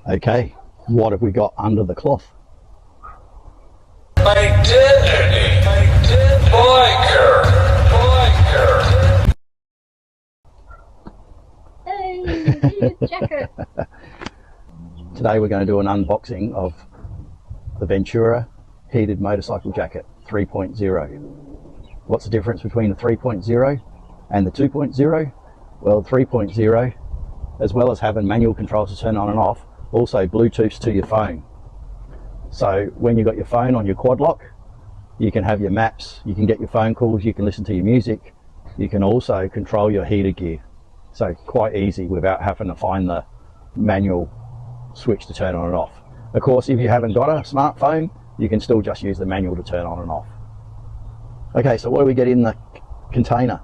Okay, what have we got under the cloth? Identity. Biker. Hey, jacket. Today we're going to do an unboxing of the Ventura heated motorcycle jacket 3.0. What's the difference between the 3.0 and the 2.0? Well, 3.0, as well as having manual controls to turn on and off, also Bluetooths to your phone. So when you've got your phone on your quad lock, you can have your maps, you can get your phone calls, you can listen to your music, you can also control your heater gear. So quite easy without having to find the manual switch to turn on and off. Of course, if you haven't got a smartphone, you can still just use the manual to turn on and off. Okay, so what do we get in the container?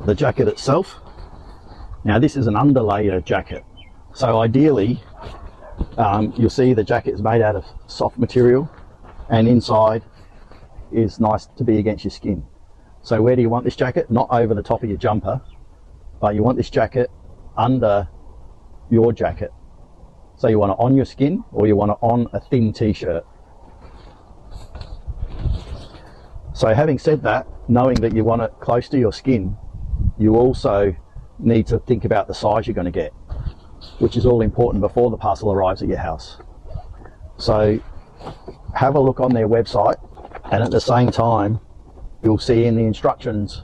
The jacket itself. Now this is an underlayer jacket, so ideally you'll see the jacket is made out of soft material and inside is nice to be against your skin. So where do you want this jacket? Not over the top of your jumper, but you want this jacket under your jacket. So you want it on your skin or you want it on a thin t-shirt. So having said that, knowing that you want it close to your skin, you also need to think about the size you're going to get, which is all important before the parcel arrives at your house. So have a look on their website, and at the same time you'll see in the instructions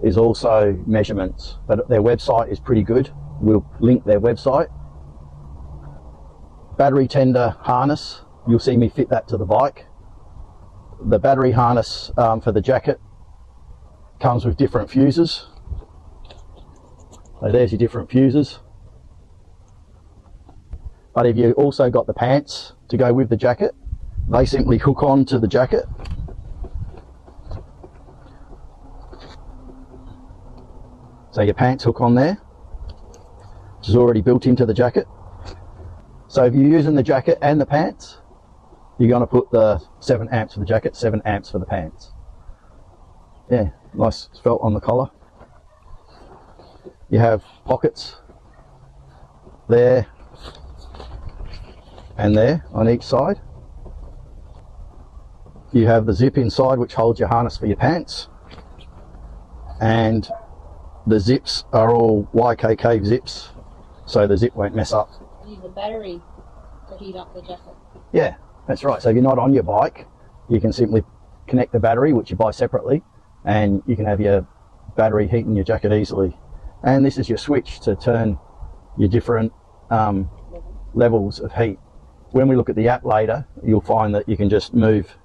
is also measurements, but their website is pretty good. We'll link their website. Battery tender harness, you'll see me fit that to the bike. The battery harness for the jacket comes with different fuses. So there's your different fuses. But if you also got the pants to go with the jacket, they simply hook on to the jacket. So your pants hook on there, which is already built into the jacket. So if you're using the jacket and the pants, you're going to put the 7 amps for the jacket, 7 amps for the pants. Yeah, nice felt on the collar. You have pockets there and there on each side. You have the zip inside which holds your harness for your pants, and the zips are all YKK zips, so the zip won't mess up. Use the battery to heat up the jacket. Yeah, that's right. So if you're not on your bike, you can simply connect the battery, which you buy separately, and you can have your battery heating your jacket easily. And this is your switch to turn your different levels of heat. When we look at the app later, you'll find that you can just move.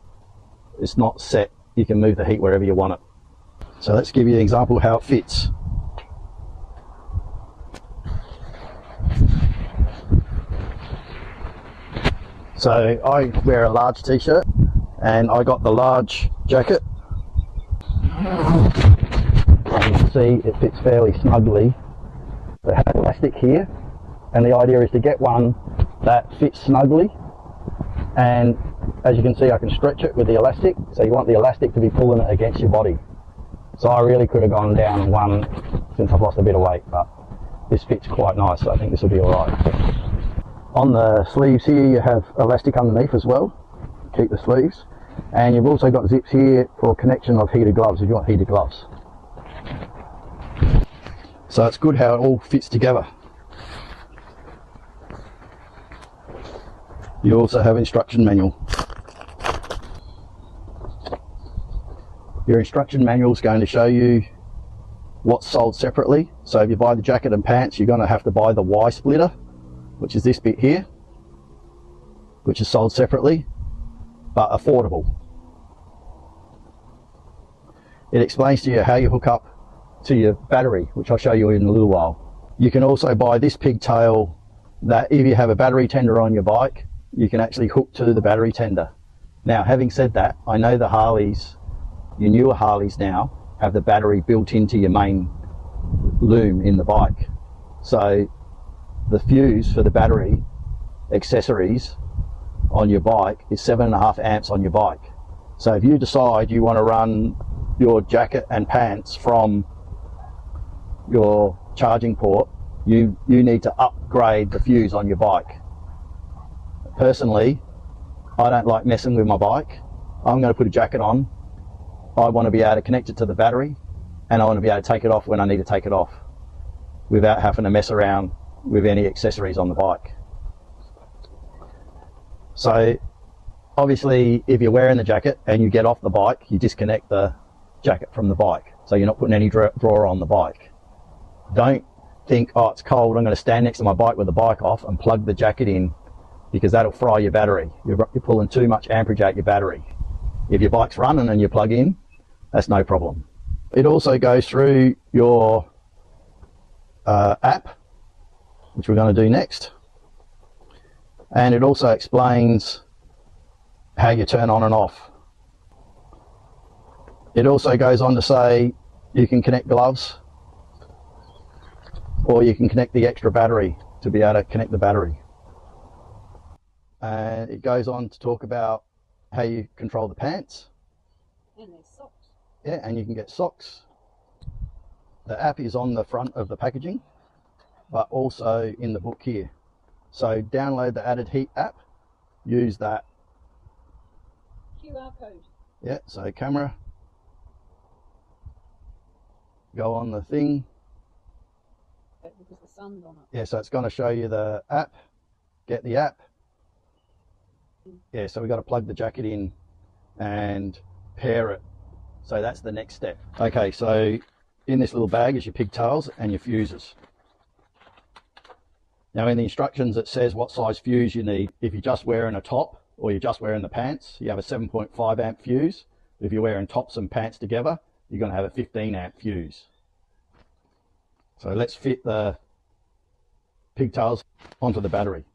It's not set. You can move the heat wherever you want it. So let's give you an example of how it fits. So I wear a large t-shirt and I got the large jacket. And you can see it fits fairly snugly. It has elastic here, and the idea is to get one that fits snugly, and as you can see I can stretch it with the elastic, so you want the elastic to be pulling it against your body. So I really could have gone down one since I've lost a bit of weight, but this fits quite nice, so I think this will be alright. On the sleeves here you have elastic underneath as well, keep the sleeves, and you've also got zips here for connection of heated gloves if you want heated gloves. So it's good how it all fits together. You also have instruction manual. Your instruction manual is going to show you what's sold separately. So if you buy the jacket and pants, you're going to have to buy the Y splitter, which is this bit here, which is sold separately but affordable. It explains to you how you hook up to your battery, which I'll show you in a little while. You can also buy this pigtail that if you have a battery tender on your bike, you can actually hook to the battery tender. Now, having said that, I know the Harleys, your newer Harleys now, have the battery built into your main loom in the bike. So the fuse for the battery accessories on your bike is 7.5 amps on your bike. So if you decide you want to run your jacket and pants from your charging port, you need to upgrade the fuse on your bike. Personally, I don't like messing with my bike. I'm going to put a jacket on. I want to be able to connect it to the battery, and I want to be able to take it off when I need to take it off without having to mess around with any accessories on the bike. So obviously, if you're wearing the jacket and you get off the bike, you disconnect the jacket from the bike, so you're not putting any drawer on the bike. Don't think, oh, it's cold, I'm going to stand next to my bike with the bike off and plug the jacket in, because that'll fry your battery. You're pulling too much amperage out your battery. If your bike's running and you plug in, that's no problem. It also goes through your app, which we're going to do next, and it also explains how you turn on and off. It also goes on to say you can connect gloves, or you can connect the extra battery to be able to connect the battery. And it goes on to talk about how you control the pants. And there's socks. Yeah, and you can get socks. The app is on the front of the packaging, but also in the book here. So download the Added Heat app, use that. QR code. Yeah, so camera, go on the thing. Because the sun's on it. Yeah, so it's going to show you the app. Get the app. Yeah, so we've got to plug the jacket in and pair it. So that's the next step. Okay, so in this little bag is your pigtails and your fuses. Now in the instructions it says what size fuse you need. If you're just wearing a top or you're just wearing the pants, you have a 7.5 amp fuse. If you're wearing tops and pants together, you're going to have a 15 amp fuse. So let's fit the pigtails onto the battery.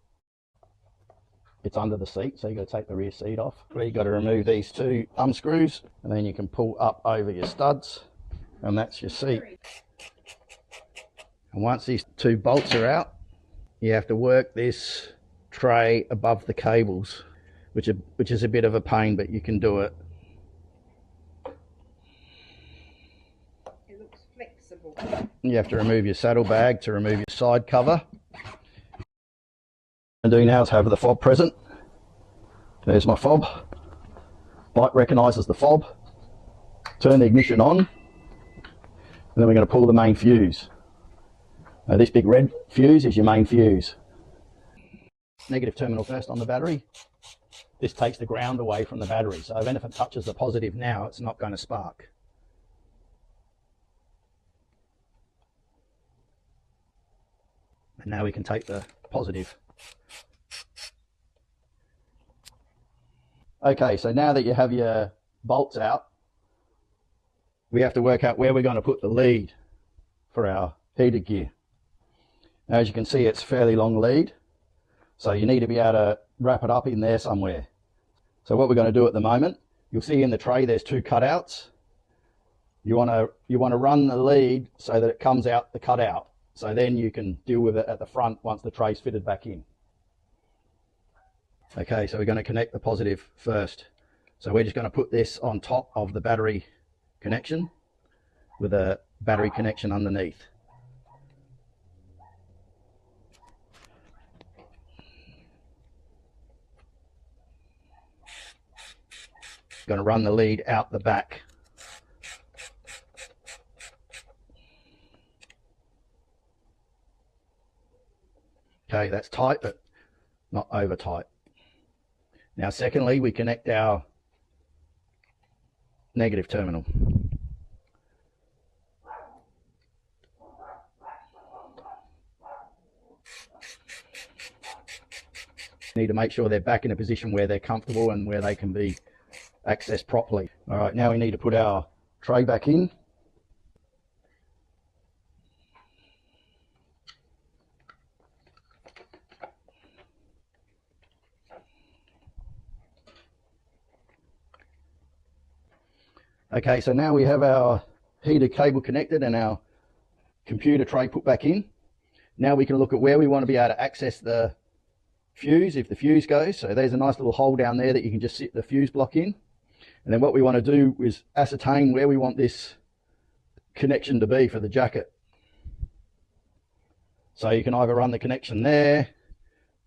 It's under the seat, so you've got to take the rear seat off. You've got to remove these two thumb screws, and then you can pull up over your studs, and that's your seat. And once these two bolts are out, you have to work this tray above the cables, which is a bit of a pain, but you can do it. It looks flexible. You have to remove your saddlebag to remove your side cover. What I'm doing now is have the fob present. There's my fob. Bike recognises the fob. Turn the ignition on, and then we're going to pull the main fuse. Now this big red fuse is your main fuse. Negative terminal first on the battery. This takes the ground away from the battery, so even if it touches the positive now, it's not going to spark. And now we can take the positive. Okay, so now that you have your bolts out, we have to work out where we're going to put the lead for our heated gear. Now, as you can see, it's a fairly long lead, so you need to be able to wrap it up in there somewhere. So what we're going to do at the moment, you'll see in the tray there's two cutouts. You want to run the lead so that it comes out the cutout, so then you can deal with it at the front once the tray's fitted back in. Okay, so we're going to connect the positive first. So we're just going to put this on top of the battery connection with a battery connection underneath. Going to run the lead out the back. Okay, that's tight, but not over tight. Now, secondly, we connect our negative terminal. Need to make sure they're back in a position where they're comfortable and where they can be accessed properly. All right, now we need to put our tray back in. Okay, so now we have our heater cable connected and our computer tray put back in. Now we can look at where we want to be able to access the fuse if the fuse goes. So there's a nice little hole down there that you can just sit the fuse block in. And then what we want to do is ascertain where we want this connection to be for the jacket. So you can either run the connection there,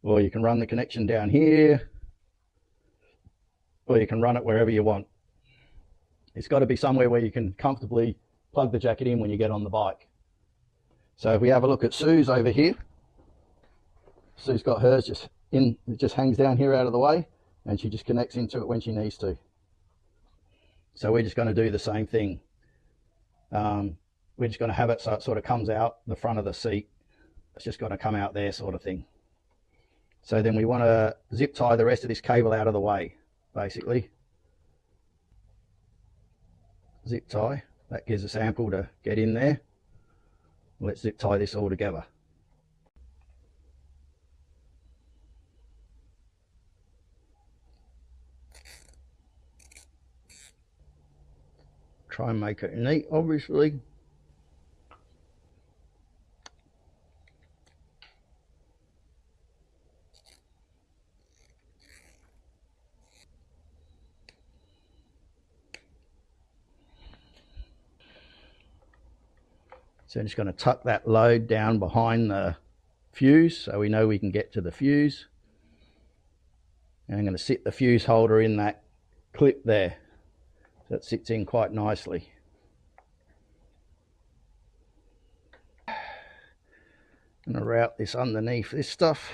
or you can run the connection down here, or you can run it wherever you want. It's got to be somewhere where you can comfortably plug the jacket in when you get on the bike. So if we have a look at Sue's over here, Sue's got hers just in, it just hangs down here out of the way, and she just connects into it when she needs to. So we're just going to do the same thing. We're just going to have it so it sort of comes out the front of the seat. It's just going to come out there, sort of thing. So then we want to zip tie the rest of this cable out of the way, basically. Zip tie, that gives us ample to get in there. Let's zip tie this all together. Try and make it neat, obviously. So I'm just going to tuck that load down behind the fuse so we know we can get to the fuse. And I'm going to sit the fuse holder in that clip there. So it sits in quite nicely. I'm going to route this underneath this stuff.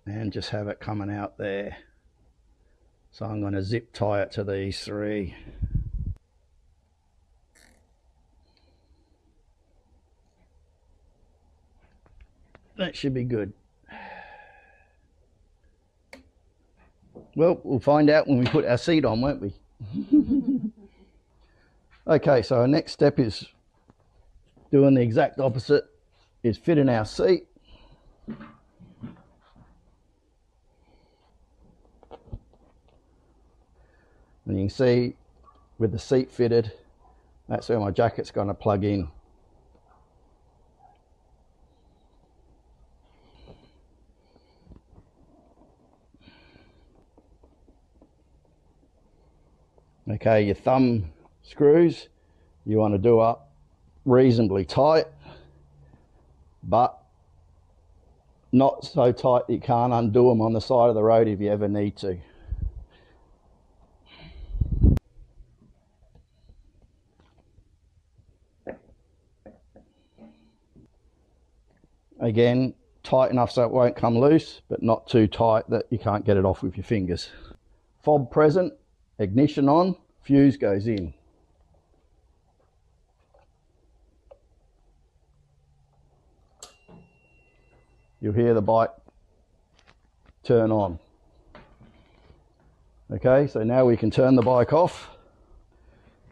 And just have it coming out there. So I'm going to zip tie it to these three. That should be good. Well, we'll find out when we put our seat on, won't we? Okay, so our next step is doing the exact opposite, is fitting our seat. And you can see with the seat fitted, that's where my jacket's going to plug in. Okay, your thumb screws, you want to do up reasonably tight, but not so tight that you can't undo them on the side of the road if you ever need to. Again, tight enough so it won't come loose, but not too tight that you can't get it off with your fingers. Fob present, ignition on, fuse goes in. You'll hear the bike turn on. Okay, so now we can turn the bike off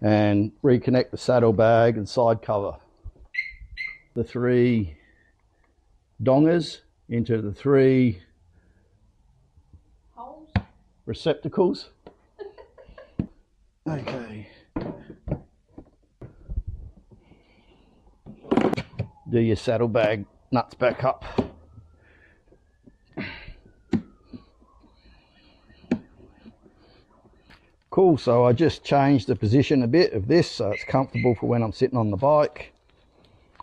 and reconnect the saddlebag and side cover. The three dongers into the three Holes. receptacles. Okay. Do your saddlebag nuts back up. Cool, so I just changed the position a bit of this so it's comfortable for when I'm sitting on the bike.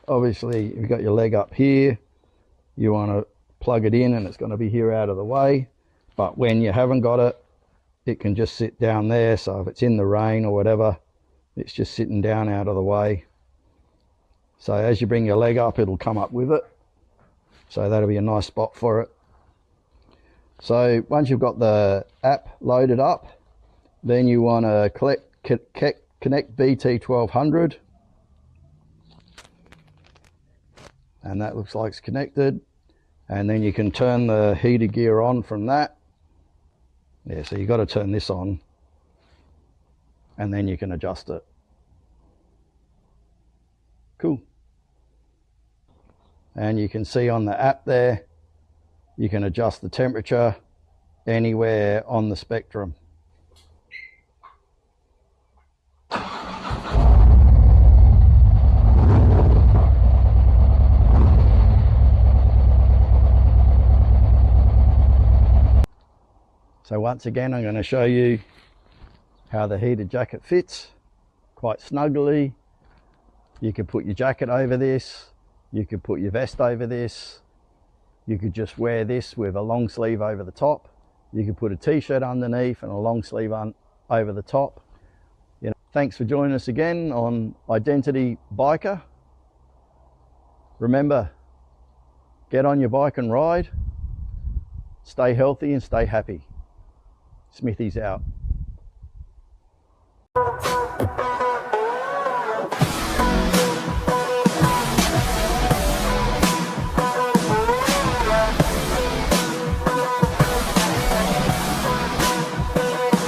Obviously, you've got your leg up here. You want to plug it in and it's going to be here out of the way. But when you haven't got it, it can just sit down there. So if it's in the rain or whatever, it's just sitting down out of the way. So as you bring your leg up, it'll come up with it. So that'll be a nice spot for it. So once you've got the app loaded up, then you want to connect BT1200. And that looks like it's connected. And then you can turn the heater gear on from that. Yeah, so you've got to turn this on. And then you can adjust it. Cool. And you can see on the app there, you can adjust the temperature anywhere on the spectrum. So once again, I'm going to show you how the heated jacket fits quite snugly. You could put your jacket over this, you could put your vest over this, you could just wear this with a long sleeve over the top, you could put a t-shirt underneath and a long sleeve on over the top. You know, thanks for joining us again on Identity Biker. Remember, get on your bike and ride, stay healthy and stay happy. Smithy's out.